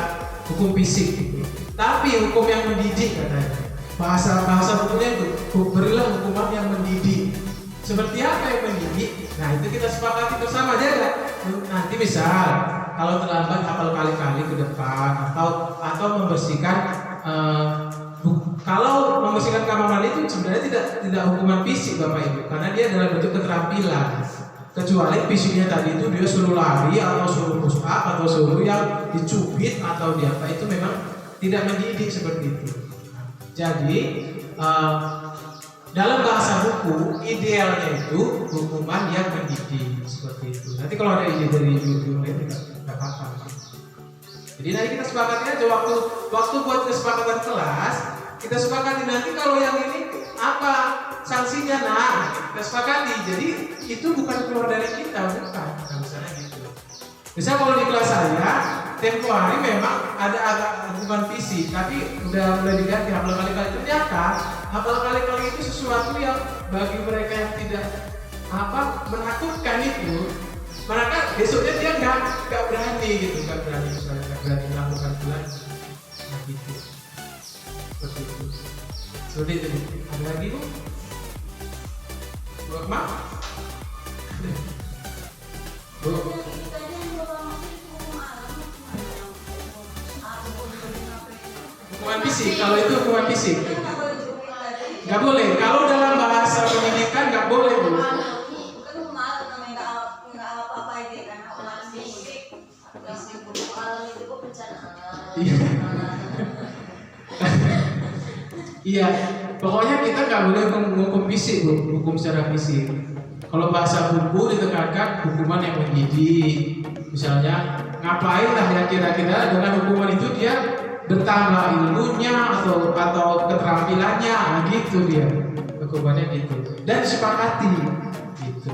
hukum fisik gitu. Tapi hukum yang mendidik katanya. Bahasa hukumnya itu berilah hukuman yang mendidik. Seperti apa yang mendidik? Nah itu kita sepakati bersama aja. Nanti misal kalau terlambat hafal kali-kali ke depan atau membersihkan kalau membersihkan kamar mandi itu sebenarnya tidak hukuman fisik Bapak Ibu, karena dia adalah bentuk keterampilan. Kecuali fisiknya tadi itu dia suruh lari atau suruh push up atau suruh yang dicubit atau di apa, itu memang tidak mendidik seperti itu. Jadi dalam bahasa buku idealnya itu hukuman yang mendidik seperti itu. Nanti kalau ada ide dari ibu-ibu lain tidak apa-apa. Jadi nanti kita sepakati aja waktu buat kesepakatan kelas, kita sepakati nanti kalau yang ini apa sanksinya, nah kita sepakati. Jadi itu bukan keluar dari kita, bukan. Nah, misalnya gitu. Misal kalau di kelas saya tempo hari memang ada agak hukuman fisik, tapi udah diganti hafal kali-kali. Ternyata hafal kali-kali itu sesuatu yang bagi mereka yang tidak menakutkan itu, mereka besoknya dia nggak berani gitu, nggak berani melakukan lagi. Nah gitu, seperti itu. Seperti itu. Ada lagi Bu? Bu Akmal? Bu? Hukuman fisik, kalau itu hukuman fisik nggak boleh. Kalau dalam bahasa pendidikan nggak boleh Bu. Iya, pokoknya kita nggak boleh menghukum fisik Bu, hukum secara fisik. Kalau bahasa buku ditekankan hukuman yang mendidik. Misalnya ngapain lah ya kira-kira dengan hukuman itu dia bertambah ilmunya atau keterampilannya, gitu dia hukumannya gitu, dan disepakati gitu.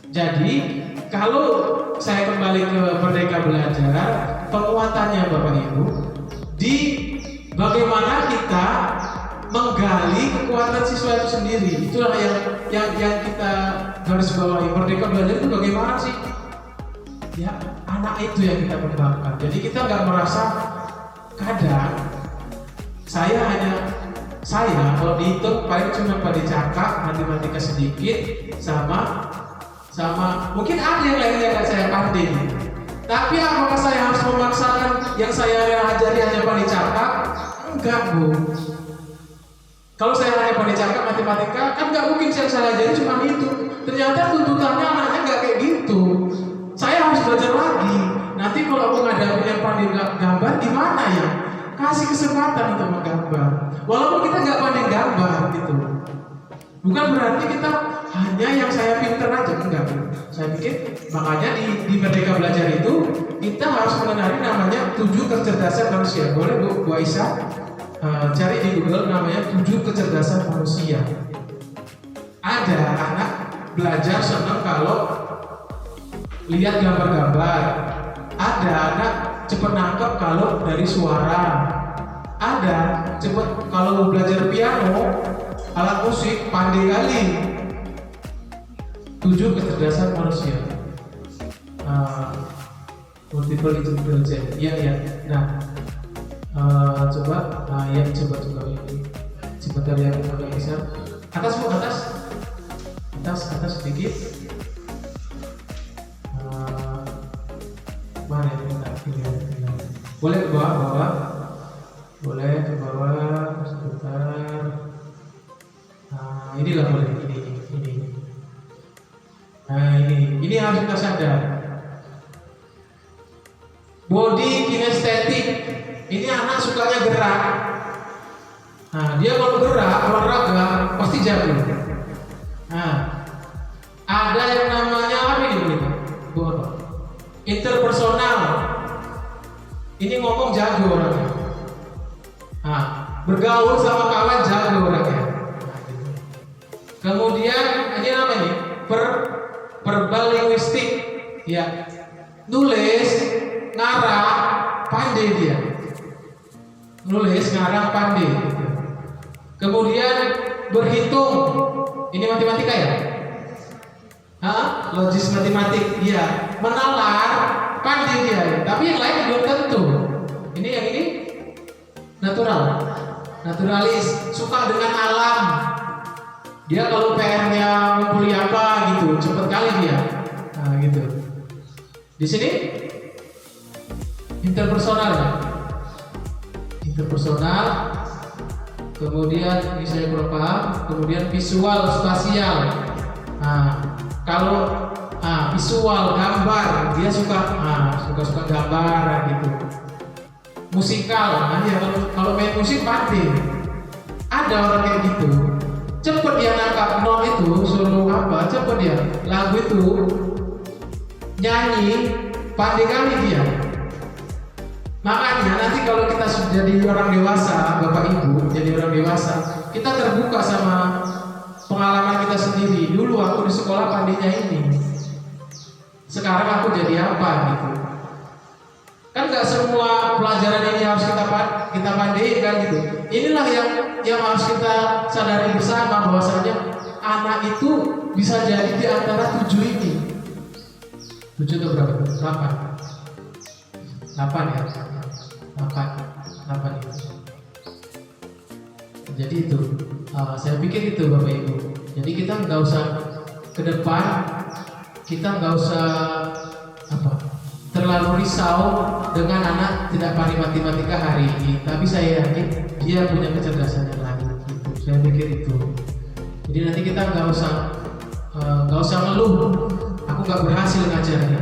Jadi kalau saya kembali ke Merdeka Belajar, penguatannya Bapak Ibu di bagaimana kita menggali kekuatan siswa itu sendiri. Itulah yang kita garis bawahi. Merdeka Belajar itu bagaimana sih? Ya anak itu yang kita kembangkan. Jadi kita nggak merasa kadang saya kalau dihitung paling cuma pada cakap, matematika sedikit, sama mungkin ada yang lainnya nggak saya pandai. Tapi apakah saya harus memaksakan yang saya ajari hanya pada cakap? Enggak Bu. Kalau saya hanya pada cakap matematika, kan nggak mungkin saya ajari cuma itu. Ternyata tuntutannya anaknya nggak kayak gitu. Saya harus belajar lagi. Nanti kalau menghadapi yang pandai gambar gimana ya? Kasih kesempatan untuk menggambar. Walaupun kita nggak pandai gambar gitu. Bukan berarti kita hanya yang saya pinter aja, enggak. Saya pikir makanya di Merdeka Belajar itu kita harus mengenali namanya 7 kecerdasan manusia. Boleh Bu Aisyah cari di Google namanya 7 kecerdasan manusia. Ada anak belajar senang kalau lihat gambar-gambar. Ada anak cepat nangkep kalau dari suara. Ada cepat kalau belajar piano, alat musik, pandai kali. 7 kecerdasan manusia. Multiple intelligence. Iya. Nah, coba ini. Sebentar ya agak geser. Atas Bu, atas sedikit. Mana ini? Boleh ke bawah. Boleh ke bawah sebentar. Inilah boleh ini. Nah ini harus kita sadar. Body kinestetik. Ini anak sukanya gerak. Nah dia kalau gerak olahraga pasti jago. Nah ada yang namanya apa ini Bu? Interpersonal. Ini ngomong jago orangnya. Nah, bergaul sama kawan jago orangnya. Kemudian ini apa nih? Verbal linguistik. Ya. Nulis, ngarang, pandai dia. nulis, ngarang, pandai. Kemudian berhitung, ini matematika ya? Logis matematik, iya. Menalar, pandai dia. Tapi yang lain belum tentu. Ini yang ini natural, naturalis, suka dengan alam. Dia kalau PR-nya ngumpuli apa gitu, cepet kali dia. Nah gitu. Di sini interpersonal ya. Interpersonal. Kemudian ini saya kurang paham. Kemudian visual, spasial. Nah, kalau visual, gambar, dia suka gambar gitu. Musikal, nah dia kalau main musik pandai. Ada orang kayak gitu. Cepet dia nangkap not itu, suruh apa, cepet dia lagu itu nyanyi, pandai kali dia. Makanya nanti kalau kita sudah jadi orang dewasa, bapak ibu jadi orang dewasa, kita terbuka sama pengalaman kita sendiri. Dulu aku di sekolah pandainya ini, sekarang aku jadi apa gitu. Kan nggak semua pelajaran ini harus kita pandai kan gitu. Inilah yang harus kita sadari bersama, bahwasanya anak itu bisa jadi di antara 7 ini. 7 atau berapa? 8 ya. 8 itu. Jadi itu, saya pikir itu Bapak Ibu. Jadi kita nggak usah ke depan, kita nggak usah terlalu risau dengan anak tidak pandai matematika hari ini. Tapi saya yakin dia punya kecerdasan yang lain. Gitu. Saya pikir itu. Jadi nanti kita nggak usah ngeluh. Aku nggak berhasil ngajarnya.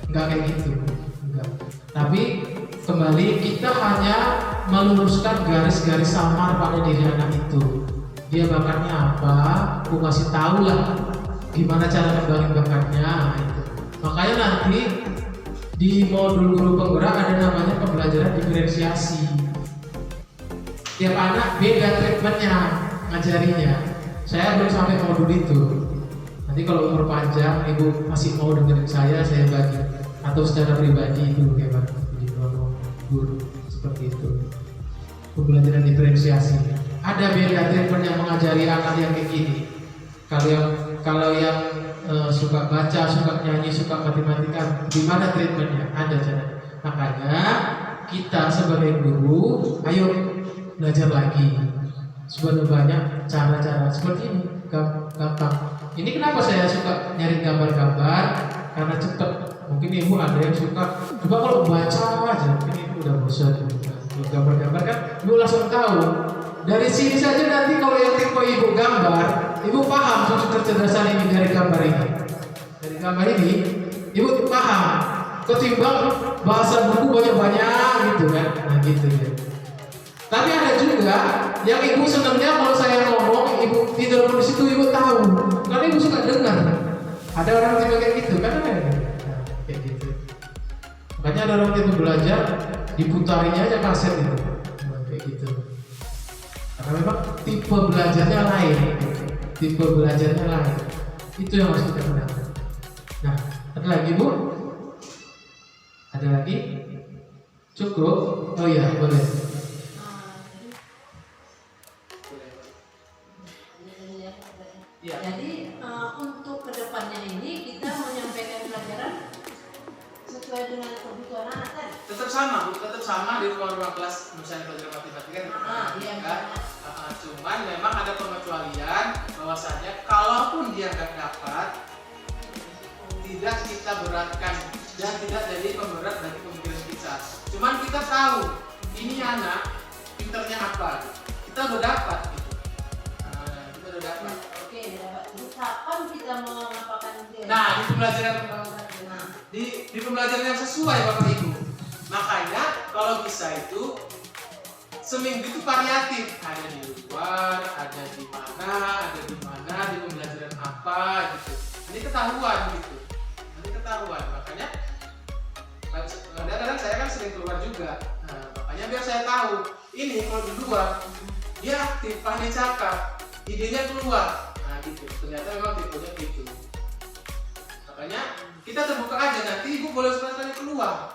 Nggak kayak gitu. Enggak. Tapi kembali kita hanya meluruskan garis-garis samar pada diri anak itu. Dia bakatnya apa? Aku kasih tahu lah gimana cara kembali bakatnya. Itu. Makanya nanti di modul guru penggerak ada namanya pembelajaran diferensiasi. Tiap anak beda treatmentnya ngajarinya. Saya belum sampai modul itu. Nanti kalau umur panjang, ibu masih mau dengerin saya bagi. Atau secara pribadi itu kayak guru seperti itu. Pembelajaran diferensiasi. Ada beda treatment yang mengajari anak yang kayak gini. Kalau yang suka baca, suka nyanyi, suka matematika, gimana treatmentnya? Ada cara. Makanya kita sebagai guru, ayo belajar lagi. Sebenarnya banyak cara-cara seperti ini, gampang. Ini kenapa saya suka nyari gambar-gambar? Karena cepat. Mungkin ibu ada yang suka, coba kalau baca aja, mungkin ibu udah bosan. Gambar-gambar kan, ibu langsung tahu. Dari sini saja nanti kalau yang tipe ibu gambar, ibu paham sudut kecerdasan ini dari gambar ini. Dari gambar ini, ibu paham. Ketimbang bahasa buku banyak-banyak gitu kan, nah gitu ya. Tapi ada juga yang ibu senangnya kalau saya ngomong, ibu tidur di situ ibu tahu, karena ibu suka dengar. Ada orang tipe kayak gitu kan? Nah, kayak gitu. Makanya ada orang tipe belajar diputarinya aja kaset itu, nah, kayak gitu. Karena memang tipe belajarnya lain, itu yang harus kita gunakan. Nah, ada lagi Bu? Ada lagi? Cukup? Oh iya, boleh. Ya. Jadi untuk kedepannya ini kita menyampaikan pelajaran sesuai dengan kebutuhan anak kan? Tetap sama di ruang kelas misalnya pelajaran matematika Iya. Cuman memang ada pengecualian bahwasanya kalaupun dia nggak dapat, tidak kita beratkan dan tidak jadi pemberat bagi pemikiran kita. Cuman kita tahu ini anak pinternya apa, kita udah dapat gitu. Kita udah dapat. Oke, dapat. Terus kapan kita mengapakan dia? Nah, di pembelajaran di pembelajaran yang sesuai Bapak Ibu. Makanya kalau bisa itu seminggu itu variatif, ada di luar, ada di mana, di pembelajaran apa gitu. Ini ketahuan gitu. Makanya kadang-kadang saya kan sering keluar juga. Nah, makanya biar saya tahu ini kalau di luar dia aktif, pandai cakap, idenya keluar. Nah gitu. Ternyata memang tipenya gitu. Makanya kita terbuka aja, nanti ibu boleh sekali keluar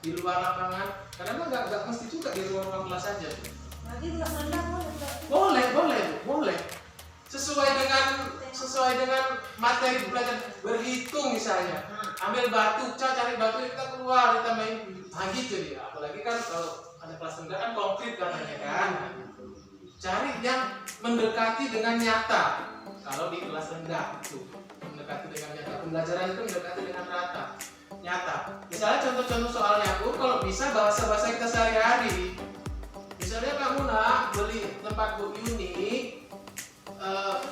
di luar lapangan, Kadang-kadang nggak mesti juga di ruang kelas saja. Nanti kelas rendah Boleh. Sesuai dengan materi belajar. Berhitung misalnya. Ambil batu, cari batu, kita keluar, kita main. Nah gitu dia. Apalagi kan kalau ada kelas rendah kan konkret katanya kan. Nah, gitu. Cari yang mendekati dengan nyata. Kalau di kelas rendah itu mendekati dengan nyata. Pembelajaran itu mendekati dengan nyata. Misalnya contoh-contoh soalnya aku kalau bisa bahasa kita sehari-hari. Misalnya kamu nak beli tempat Bu Yuni,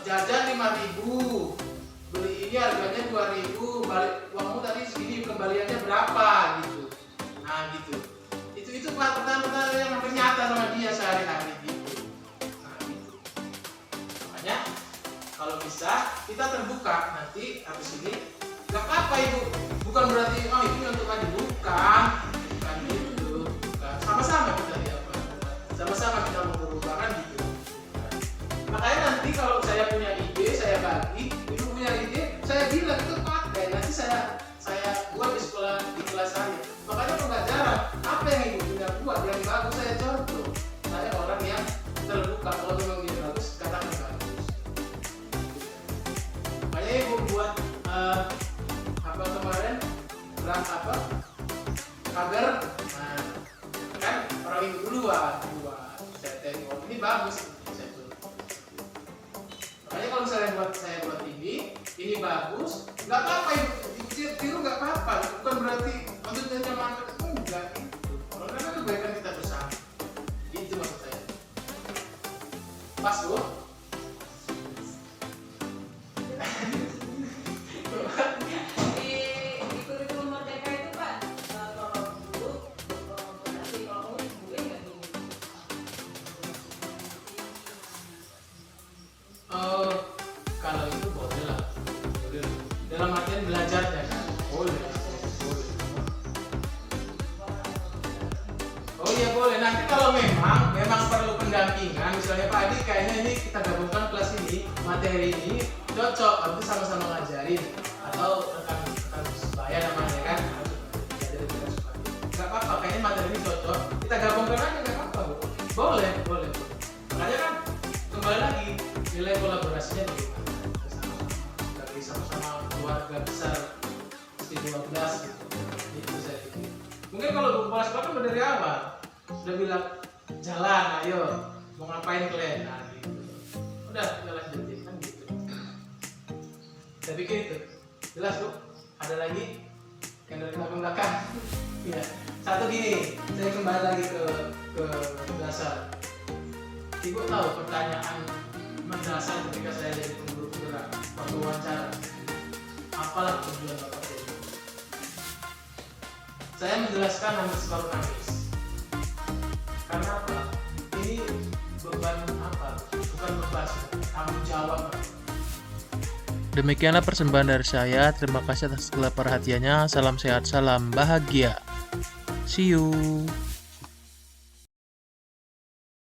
jajan 5.000, beli ini harganya 2.000, balik uangmu tadi segini, kembaliannya berapa gitu. Nah gitu. Itu pertanyaan yang hampir nyata sama dia sehari-hari gitu. Nah gitu. Makanya kalau bisa kita terbuka nanti habis ini. Gak apa-apa Ibu, bukan berarti ini untuk adik, bukan gitu, bukan. Sama-sama kita sama-sama kita mau berubah kan gitu. Makanya nanti kalau saya punya ide, saya bagi, Ibu punya ide, saya bilang itu pakai. Nanti saya buat di sekolah di kelas saya. Makanya pembelajaran apa yang Ibu punya buat yang bagus saya contoh. Saya orang yang terbuka, kalau memang dia bagus katakan bagus. Makanya Ibu buat kemarin kabar, nah kan orang Ibu duluan saya tengok ini bagus, saya tulis. Makanya kalau misalnya saya buat ini bagus, nggak apa-apa Ibu tiru, nggak apa-apa, bukan berarti maksudnya nyaman, enggak gitu. Kalau kan kebaikan kita bersama, itu maksud saya. Pas tuh. Kalau itu boleh lah. Dalam artian belajarnya kan boleh. Oh iya boleh. Nanti kalau memang perlu pendampingan, misalnya Pak Adi kayaknya ini kita gabungkan kelas ini, materi ini cocok, nanti sama-sama ngajarin atau rekan sebaya namanya kan. Gak apa-apa, kayaknya materi ini cocok, kita gabungkan aja gak apa-apa Bu. Boleh. Makanya kan kembali lagi nilai kolaborasinya bagaimana? Dari sama-sama keluarga besar istri 12 gitu. Itu saya pikir. Mungkin kalau Bu Kepala Sekolah kan dari awal sudah bilang jalan, ayo mau ngapain kalian? Nah gitu. Udah lanjutin kan gitu. Saya pikir itu jelas Bu. Ada lagi yang dari belakang? Iya. Satu gini, saya kembali lagi ke dasar. Ibu tahu pertanyaan mendasar ketika saya jadi pengurus penggerak waktu wawancara, apalah tujuan Bapak ini? Saya menjelaskan hampir separuh nangis. Karena apa? Ini beban apa? Bukan beban, tanggung jawab. Demikianlah persembahan dari saya. Terima kasih atas segala perhatiannya. Salam sehat, salam bahagia. See you.